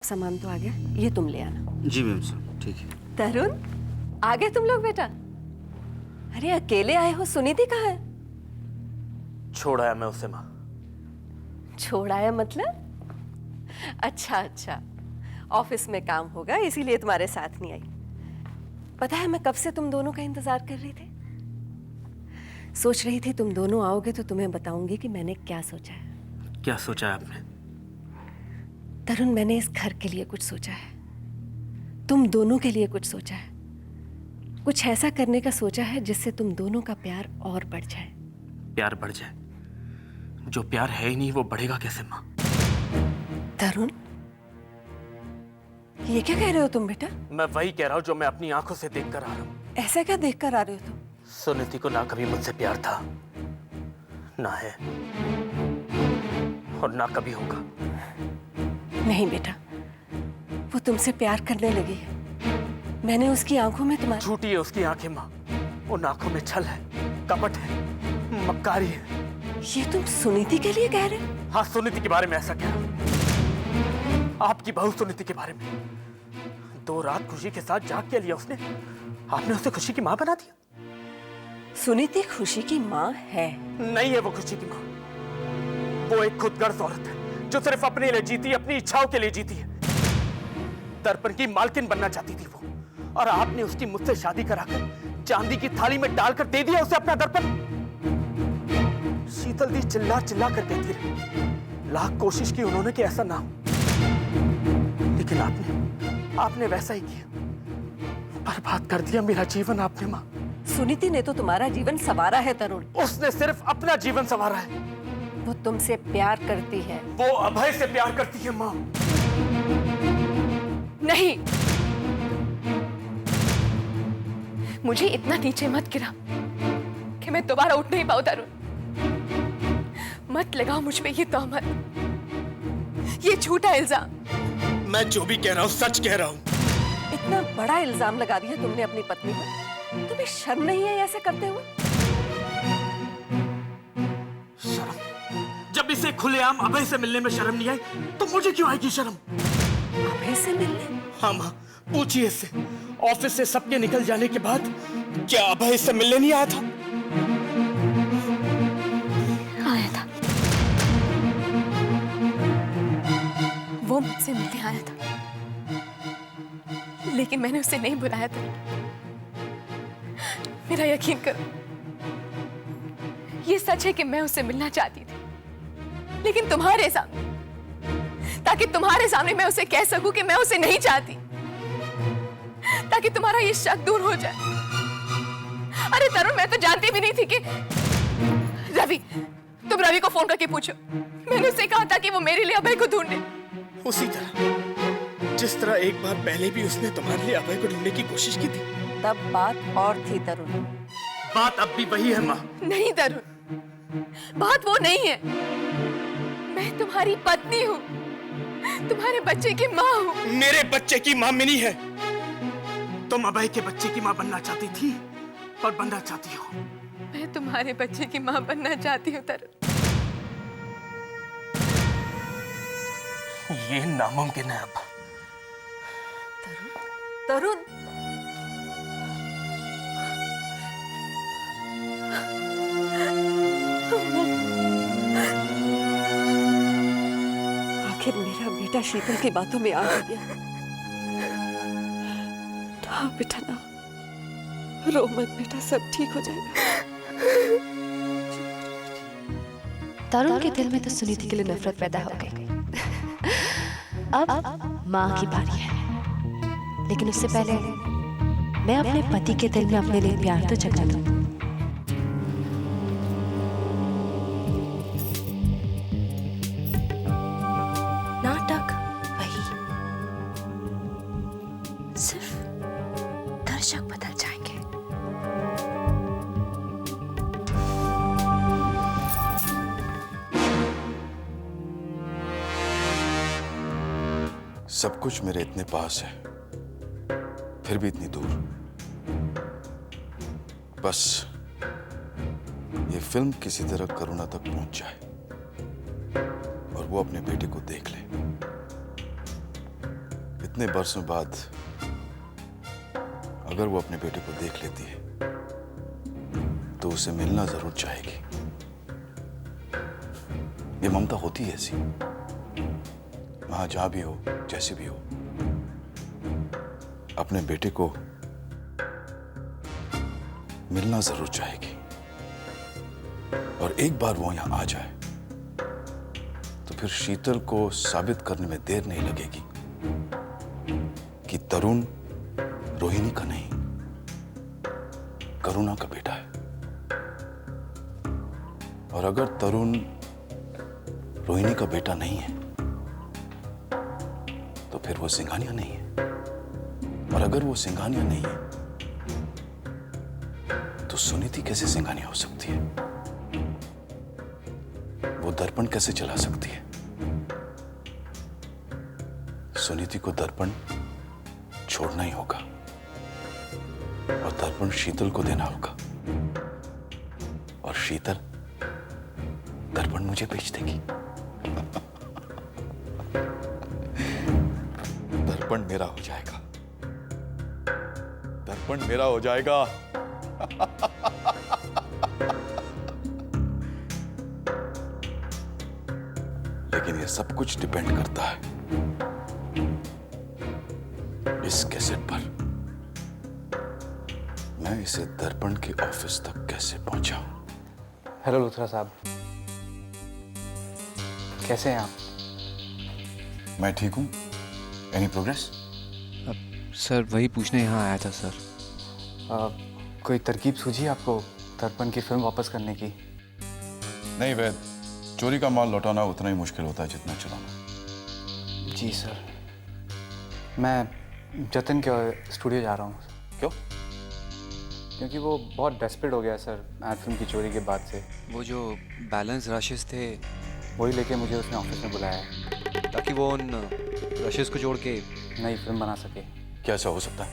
सामान तो आ गया, ये तुम ले आना। जी मैम साहब, ठीक है। तरुण, आ गए तुम लोग बेटा? अरे अकेले आए हो, सुनीति कहाँ है? छोड़ आया मैं उसे माँ। छोड़ आया मतलब? अच्छा अच्छा, ऑफिस में काम होगा इसीलिए तुम्हारे साथ नहीं आई। पता है मैं कब से तुम दोनों का इंतजार कर रही थी। सोच रही थी तुम दोनों आओगे तो तुम्हें बताऊंगी कि मैंने क्या सोचा है। क्या सोचा है आपने? तरुण, मैंने इस घर के लिए कुछ सोचा है, तुम दोनों के लिए कुछ सोचा है, कुछ ऐसा करने का सोचा है जिससे तुम दोनों का प्यार और बढ़ जाए। प्यार बढ़ जाए? जो प्यार है ही नहीं वो बढ़ेगा कैसे माँ? तरुण, ये क्या कह रहे हो तुम बेटा? मैं वही कह रहा हूँ जो मैं अपनी आंखों से देख कर आ रहा हूँ। ऐसा क्या देख कर आ रहे हो तुम? सुनीति को ना कभी मुझसे प्यार था, ना है और ना कभी होगा। नहीं बेटा, वो तुमसे प्यार करने लगी है। मैंने उसकी आंखों में तुम्हारी। झूठी है उसकी आंखें माँ, उन आंखों में छल है, कपट है, मक्कारी है। ये तुम सुनीति के लिए कह रहे हो? हाँ, सुनीति के बारे में ऐसा कह रहा हूँ, आपकी बहू सुनीति के बारे में। 2 रात खुशी के साथ जाग के लिया उसने, आपने उसे खुशी की माँ बना दिया। सुनीति खुशी की माँ है? नहीं है वो खुशी की माँ, वो एक खुदगर्ज औरत है जो सिर्फ अपने लिए जीती, अपनी इच्छाओं के लिए जीती है। दर्पण की मालकिन बनना चाहती थी वो, और आपने उसकी मुझसे शादी कराकर चांदी की थाली में डालकर दे दिया उसे अपना दर्पण। शीतल दी चिल्ला चिल्ला कर कहती रही, लाख कोशिश की उन्होंने कि ऐसा ना हो, लेकिन आपने वैसा ही किया। बर्बाद कर दिया मेरा जीवन आपने माँ। सुनीति ने तो तुम्हारा जीवन संवारा है तरुण। उसने सिर्फ अपना जीवन संवारा है। वो तुमसे प्यार करती है। वो अभय से प्यार करती है माँ। नहीं, मुझे इतना नीचे मत गिरा कि मैं दोबारा उठ नहीं पाऊं तरुण। मत लगाओ मुझ पे ये तोहमत, ये झूठा इल्जाम। मैं जो भी कह रहा हूँ सच कह रहा हूँ। इतना बड़ा इल्जाम लगा दिया तुमने अपनी पत्नी पर, तुम्हें शर्म नहीं है ऐसे करते हुए? जब इसे खुलेआम अभय से मिलने में शर्म नहीं आई तो मुझे क्यों आएगी शर्म? अभय से मिलने? हाँ माँ, पूछिए इससे। ऑफिस से सबके निकल जाने के बाद क्या अभय इससे मिलने नहीं आया था? आया था, वो मुझसे मिलने आया था, लेकिन मैंने उसे नहीं बुलाया था। मेरा यकीन करो, ये सच है कि मैं उससे मिलना चाहती थी, लेकिन तुम्हारे सामने, ताकि तुम्हारे सामने मैं उसे कह सकूं कि मैं उसे नहीं चाहती, ताकि तुम्हारा ये शक दूर हो जाए। अरे तरुण, मैं तो जानती भी नहीं थी कि रवि, तुम रवि को फोन करके पूछो। मैंने उससे कहा था कि वो मेरे लिए अभय को ढूंढे। उसी तरह जिस तरह एक बार पहले भी उसने तुम्हारे लिए अभय को ढूंढने की कोशिश की थी। तब बात और थी तरुण। बात अब भी वही है माँ। नहीं तरुण, बात वो नहीं है। मैं तुम्हारी पत्नी हूँ, तुम्हारे बच्चे की माँ हूँ। मेरे बच्चे की माँ मिनी है। तुम अभय के बच्चे की माँ बनना चाहती थी और बनना चाहती हो। मैं तुम्हारे बच्चे की माँ बनना चाहती हूँ तरुण। ये नामुमकिन है अब। तरुण, आखिर मेरा बेटा शीतल की बातों में आ गया। ना बेटा ना, रो मत बेटा, सब ठीक हो जाएगा। तरुण के दिल में तो सुनीति के लिए नफरत पैदा हो गई। अब माँ की बारी है, लेकिन उससे पहले मैं अपने पति के दिल में अपने लिए प्यार तो जगा दूं। नाटक वही, सिर्फ दर्शक बदल जाएंगे। सब कुछ मेरे इतने पास है, फिर भी इतनी दूर। बस ये फिल्म किसी तरह करुणा तक पहुंच जाए और वो अपने बेटे को देख ले। इतने बरसों बाद अगर वो अपने बेटे को देख लेती है तो उसे मिलना जरूर चाहेगी। ये ममता होती है ऐसी, वहां जहां भी हो, जैसे भी हो, अपने बेटे को मिलना जरूर चाहेगी। और एक बार वो यहां आ जाए तो फिर शीतल को साबित करने में देर नहीं लगेगी कि तरुण रोहिणी का नहीं, करुणा का बेटा है। और अगर तरुण रोहिणी का बेटा नहीं है तो फिर वो सिंघानिया नहीं है। और अगर वो सिंघानिया नहीं है तो सुनीति कैसे सिंघानिया हो सकती है? वो दर्पण कैसे चला सकती है? सुनीति को दर्पण छोड़ना ही होगा और दर्पण शीतल को देना होगा और शीतल दर्पण मुझे बेच देगी। दर्पण मेरा हो जाएगा, दर्पण मेरा हो जाएगा। लेकिन ये सब कुछ डिपेंड करता है इस कैसेट पर। मैं इसे दर्पण के ऑफिस तक कैसे पहुंचाऊं? हेलो लुथरा साहब, कैसे हैं आप? मैं ठीक हूं। Any progress? सर वही पूछने यहाँ आया था सर। कोई तरकीब सूझी आपको दर्पण की फिल्म वापस करने की? नहीं वैद, चोरी का माल लौटाना उतना ही मुश्किल होता है जितना चलाना। जी सर, मैं जतिन के स्टूडियो जा रहा हूँ। क्यों? क्योंकि वो बहुत डेस्परेट हो गया सर एड फिल्म की चोरी के बाद से। वो जो बैलेंस रशेस थे वही लेके मुझे उसने ऑफिस में बुलाया है ताकि वो उन रशेस को जोड़ के नई फिल्म बना सके। क्या ऐसा हो सकता है?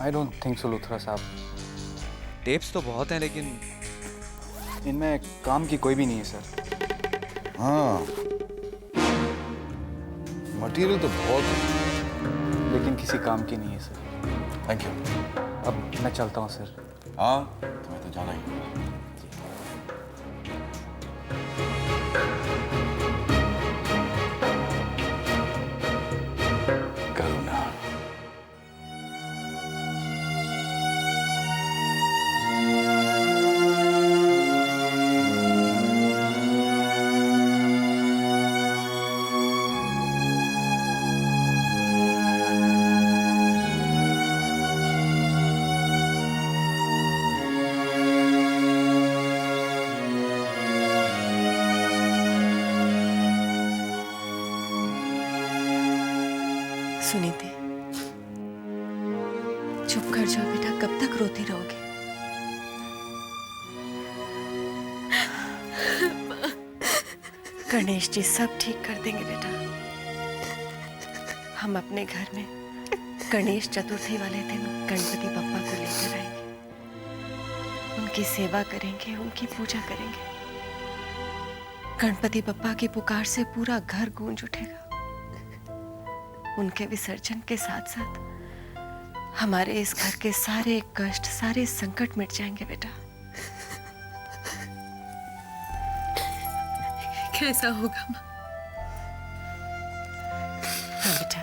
I don't think so Luthra साहब। टेप्स तो बहुत हैं लेकिन इनमें काम की कोई भी नहीं है सर। हाँ, मटेरियल तो बहुत है, लेकिन किसी काम की नहीं है सर। Thank you. अब मैं चलता हूँ सर। हाँ, तुम्हें तो जाना ही होगा। करुणा। सुनीति, चुप कर जाओ बेटा, कब तक रोती रहोगे? गणेश जी सब ठीक कर देंगे बेटा। हम अपने घर में गणेश चतुर्थी वाले दिन गणपति बप्पा को लेकर आएंगे, उनकी सेवा करेंगे, उनकी पूजा करेंगे। गणपति बप्पा की पुकार से पूरा घर गूंज उठेगा। उनके विसर्जन के साथ साथ हमारे इस घर के सारे कष्ट, सारे संकट मिट जाएंगे बेटा। कैसा होगा माँ? हाँ बेटा,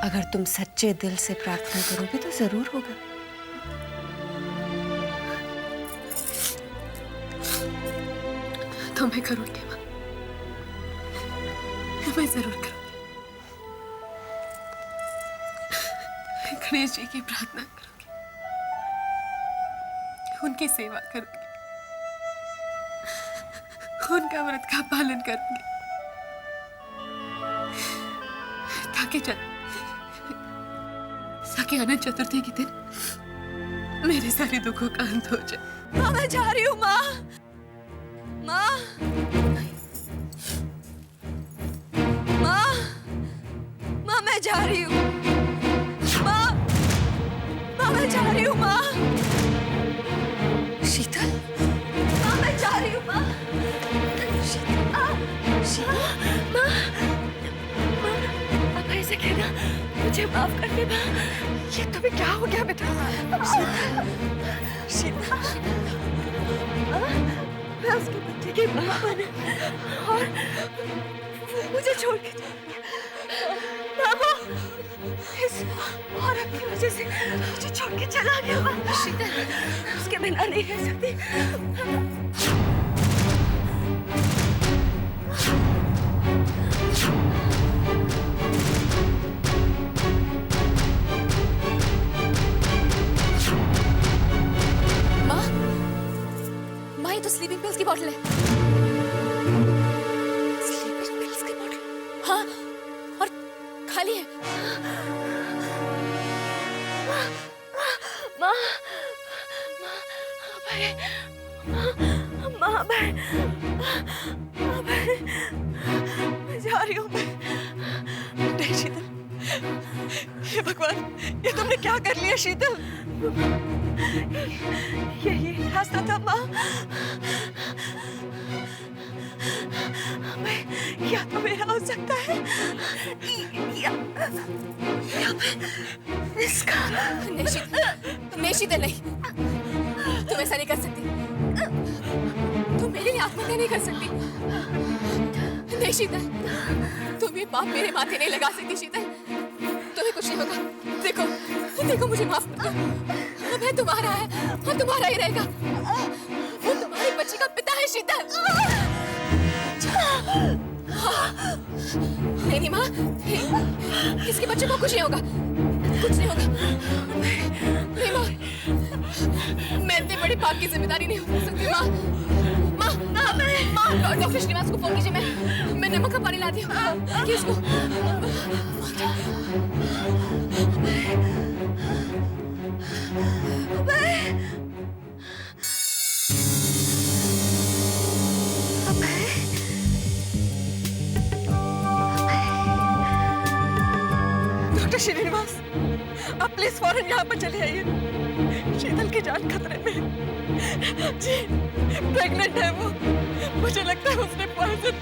अगर तुम सच्चे दिल से प्रार्थना करोगे तो जरूर होगा। तो मैं करूंगी माँ, मैं जरूर करूंगी। गणेश जी की प्रार्थना करूंगी, उनकी सेवा करूंगी, उनका व्रत का पालन करूंगी, ताकि अनंत चतुर्थी के दिन मेरे सारे दुखों का अंत हो जाए। माँ मैं जा रही हूँ। माँ, माँ, माँ, माँ मैं जा रही हूँ। माँ, माँ मैं जा रही हूँ। माँ, शीतल, माँ मैं जा रही हूँ। माँ, शीतल, शीतल, माँ, माँ, आप ऐसे मुझे कहना, मुझे माफ कर दे माँ। ये तुम्हें क्या हो गया बेटा? शीतल, मैं उसके बच्चे की माँ बने और मुझे छोड़ के बाबा इस औरत की वजह से मुझे छोड़ के चला गया। शीतल, उसके बिना नहीं रह सकती। माँ, ये तो स्लीपिंग पिल्स की बॉटल है। स्लीपिंग पिल्स की बॉटल? हाँ, और खाली है। माँ, माँ, मैं जा रही हूँ। नहीं शीतल, हे भगवान, ये तुमने क्या कर लिया शीतल? यही रास्ता था माँ। या तो मेरा हो सकता है या इसका। नहीं शीतल, नहीं, तुम ऐसा नहीं कर सकती। तुम मेरे लिए आत्महत्या नहीं कर सकती। नहीं शीतल, तुम ये पाप मेरे माथे नहीं लगा सकती। शीतल, तुम्हें कुछ नहीं होगा। देखो, देखो, मुझे माफ कर दो। अभय तुम्हारा है और तुम्हारा ही रहेगा। वो तुम्हारे बच्चे का पिता है शीतल। नहीं माँ, इसके बच्चे को कुछ नहीं होगा, कुछ नहीं होगा। नहीं माँ, मैं इतने बड़े पाप की जिम्मेदारी नहीं उठा सकती। माँ, डॉक्टर श्रीनिवास को फोन कीजिए। मैं नमक का पानी लाती हूँ। इसको डॉक्टर श्रीनिवास, आप प्लीज फौरन यहाँ पर चले आइए। शीतल की जान खतरे में है। जी, प्रेग्नेंट है वो। मुझे लगता है उसने पॉइजन,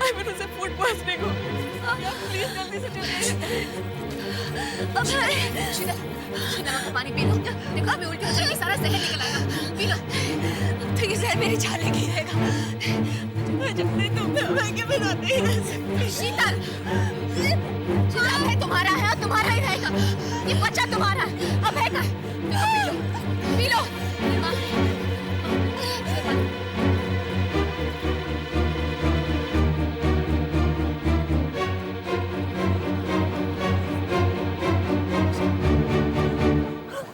आई मीन उसे फूड पॉइजनिंग हो। प्लीज जल्दी से चलिए। शीतल, नमक का पानी पी लो। देखो, अभी उल्टी हो जाएगी, सारा जहर निकल आएगा। P low. तो ये जहर मेरी जान लगी रहेगा। मैं जब नहीं तुमने अभय के बिना नहीं रह सकती। शीतल, अभय तुम्हारा है और तुम्हारा ही रहेगा। ये बच्चा तुम्हारा है, अभय का है। P low.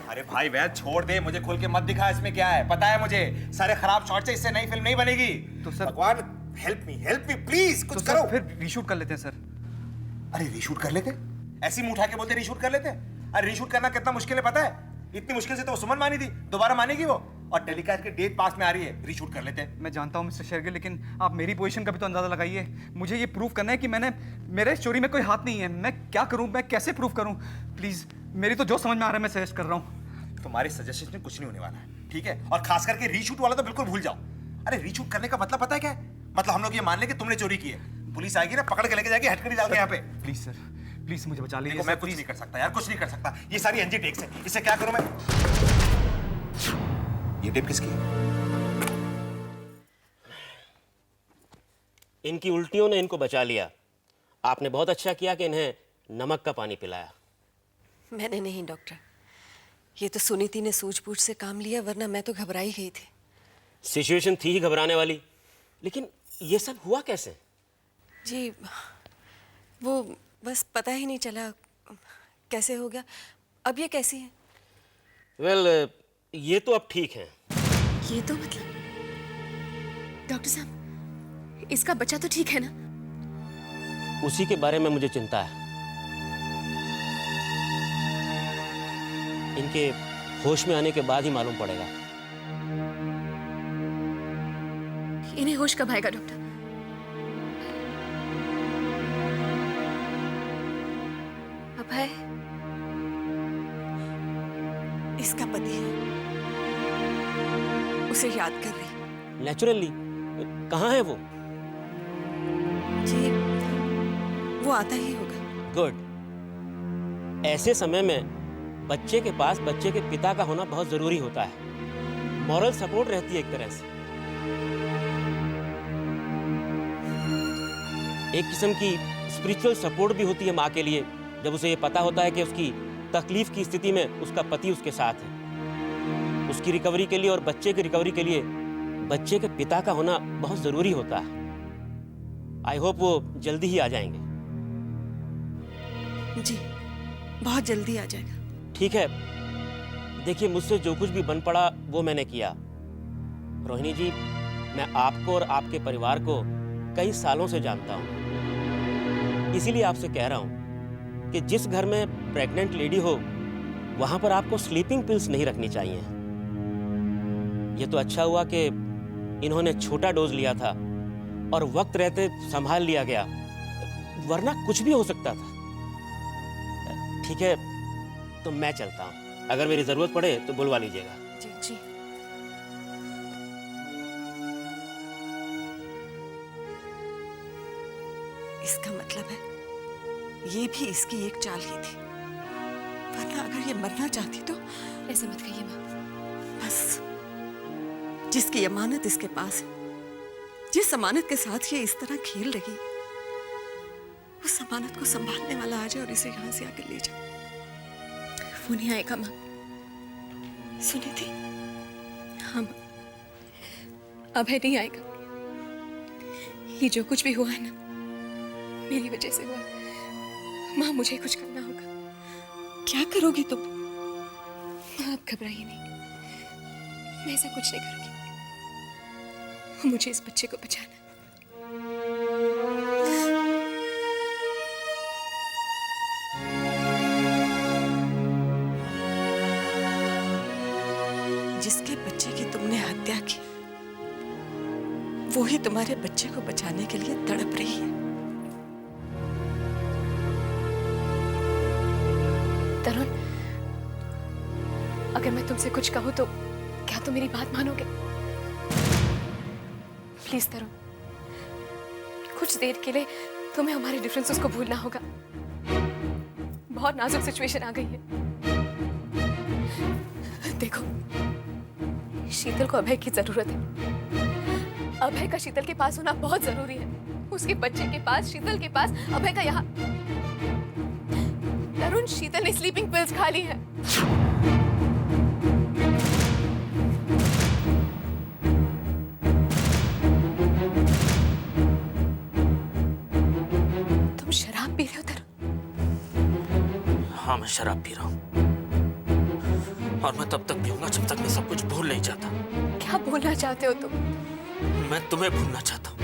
अरे भाई वैद, छोड़ दे, मुझे खोल के मत दिखा इसमें क्या है। पता है मुझे, सारे खराब शॉट से इससे नई फिल्म नहीं बनेगी। तो सर, भगवान हेल्प मी प्लीज, कुछ तो करो। सर फिर रीशूट कर लेते हैं सर। अरे रीशूट कर लेते? ऐसी मुंह उठा के बोलते रीशूट कर लेते? अरे रीशूट करना कितना मुश्किल है पता है? इतनी मुश्किल से तो वो सुमन मानी थी, दोबारा मानेगी वो? और टेलीकास्ट की डेट पास में आ रही है, रीशूट कर लेते हैं। मैं जानता हूँ मिस्टर शेरगिल, लेकिन आप मेरी पोजीशन का भी तो अंदाजा लगाइए। मुझे ये प्रूव करना है कि मेरे चोरी में कोई हाथ नहीं है। मैं क्या करूँ, मैं कैसे प्रूव करूँ? प्लीज, मेरी तो जो समझ में आ रहा है मैं सजेस्ट कर रहा हूँ। तुम्हारे सजेशन में कुछ नहीं होने वाला है, ठीक है? और खास करके रीशूट वाला तो बिल्कुल भूल जाओ। अरे रीशूट करने का मतलब पता है क्या है? मतलब हम लोग ये मान लें कि तुमने चोरी की है, पुलिस आएगी ना, पकड़ के लेके जाएगी हटकड़ी डाल के यहाँ पे। प्लीज सर, प्लीज मुझे बचा लीजिए। मैं कुछ नहीं कर सकता यार, कुछ नहीं कर सकता। ये सारी एनजी टेक्स है, इससे क्या करूं मैं? ये टेप किसकी है? इनकी उल्टियों ने इनको बचा लिया। आपने बहुत अच्छा किया कि इन्हें नमक का पानी पिलाया। मैंने नहीं डॉक्टर, ये तो सुनीति ने सूझबूझ से काम लिया, वरना मैं तो घबरा ही गई थी। सिचुएशन थी ही घबराने वाली, लेकिन ये सब हुआ कैसे? जी, वो बस पता ही नहीं चला कैसे हो गया। अब ये कैसी है? वेल, ये तो अब ठीक है। ये तो मतलब डॉक्टर साहब, इसका बच्चा तो ठीक है ना? उसी के बारे में मुझे चिंता है। इनके होश में आने के बाद ही मालूम पड़ेगा। इन्हें होश कब आएगा डॉक्टर? अभय इसका पति है, उसे याद कर रही। नेचुरली। कहाँ है वो? जी आता ही होगा। गुड। ऐसे समय में बच्चे के पास बच्चे के पिता का होना बहुत जरूरी होता है। मॉरल सपोर्ट रहती है एक तरह से, एक किस्म की स्पिरिचुअल सपोर्ट भी होती है माँ के लिए, जब उसे ये पता होता है कि उसकी तकलीफ की स्थिति में उसका पति उसके साथ है। उसकी रिकवरी के लिए और बच्चे की रिकवरी के लिए बच्चे के पिता का होना बहुत जरूरी होता है। आई होप वो जल्दी ही आ जाएंगे। जी, बहुत जल्दी आ जाएगा। ठीक है, देखिए मुझसे जो कुछ भी बन पड़ा वो मैंने किया। रोहिणी जी, मैं आपको और आपके परिवार को कई सालों से जानता हूँ, इसीलिए आपसे कह रहा हूँ कि जिस घर में प्रेग्नेंट लेडी हो वहां पर आपको स्लीपिंग पिल्स नहीं रखनी चाहिए। ये तो अच्छा हुआ कि इन्होंने छोटा डोज लिया था और वक्त रहते संभाल लिया गया, वरना कुछ भी हो सकता था। ठीक है, तो मैं चलता हूँ। अगर मेरी जरूरत पड़े तो बुलवा लीजिएगा। जी जी। इसका मतलब है ये भी इसकी एक चाल ही थी, वरना अगर ये मरना चाहती तो। ऐसे मत कहिए माँ। बस, जिसकी अमानत इसके पास है, जिस अमानत के साथ ये इस तरह खेल रही, उस अमानत को संभालने वाला आ जाए और इसे यहां से आकर ले जाए। वो नहीं आएगा माँ। सुनी थी? हाँ माँ, अभय नहीं आएगा। ये जो कुछ भी हुआ है ना, मेरी वजह से हुआ है। माँ, मुझे कुछ करना होगा। क्या करोगी तुम? माँ, आप घबराइए नहीं, मैं ऐसा कुछ नहीं करूंगी। मुझे इस बच्चे को बचाना है। जिसके बच्चे की तुमने हत्या की, वो ही तुम्हारे बच्चे को बचाने के लिए तड़प रही है। तरुण, अगर मैं तुमसे कुछ कहूं तो क्या तुम मेरी बात मानोगे? प्लीज तरुण, कुछ देर के लिए तुम्हें हमारे डिफरेंसेस को भूलना होगा। बहुत नाजुक सिचुएशन आ गई है। देखो, शीतल को अभय की जरूरत है। अभय का शीतल के पास होना बहुत जरूरी है। उसके बच्चे के पास, शीतल के पास, अभय का यहाँ। तरुण, शीतल ने स्लीपिंग पिल्स खा ली है। तुम शराब पी रहे हो तरुण? हाँ, मैं शराब पी रहा हूँ और मैं तब तक पीऊंगा जब तक मैं सब कुछ भूल नहीं जाता। क्या बोलना चाहते हो तुम? मैं तुम्हें भूलना चाहता हूँ।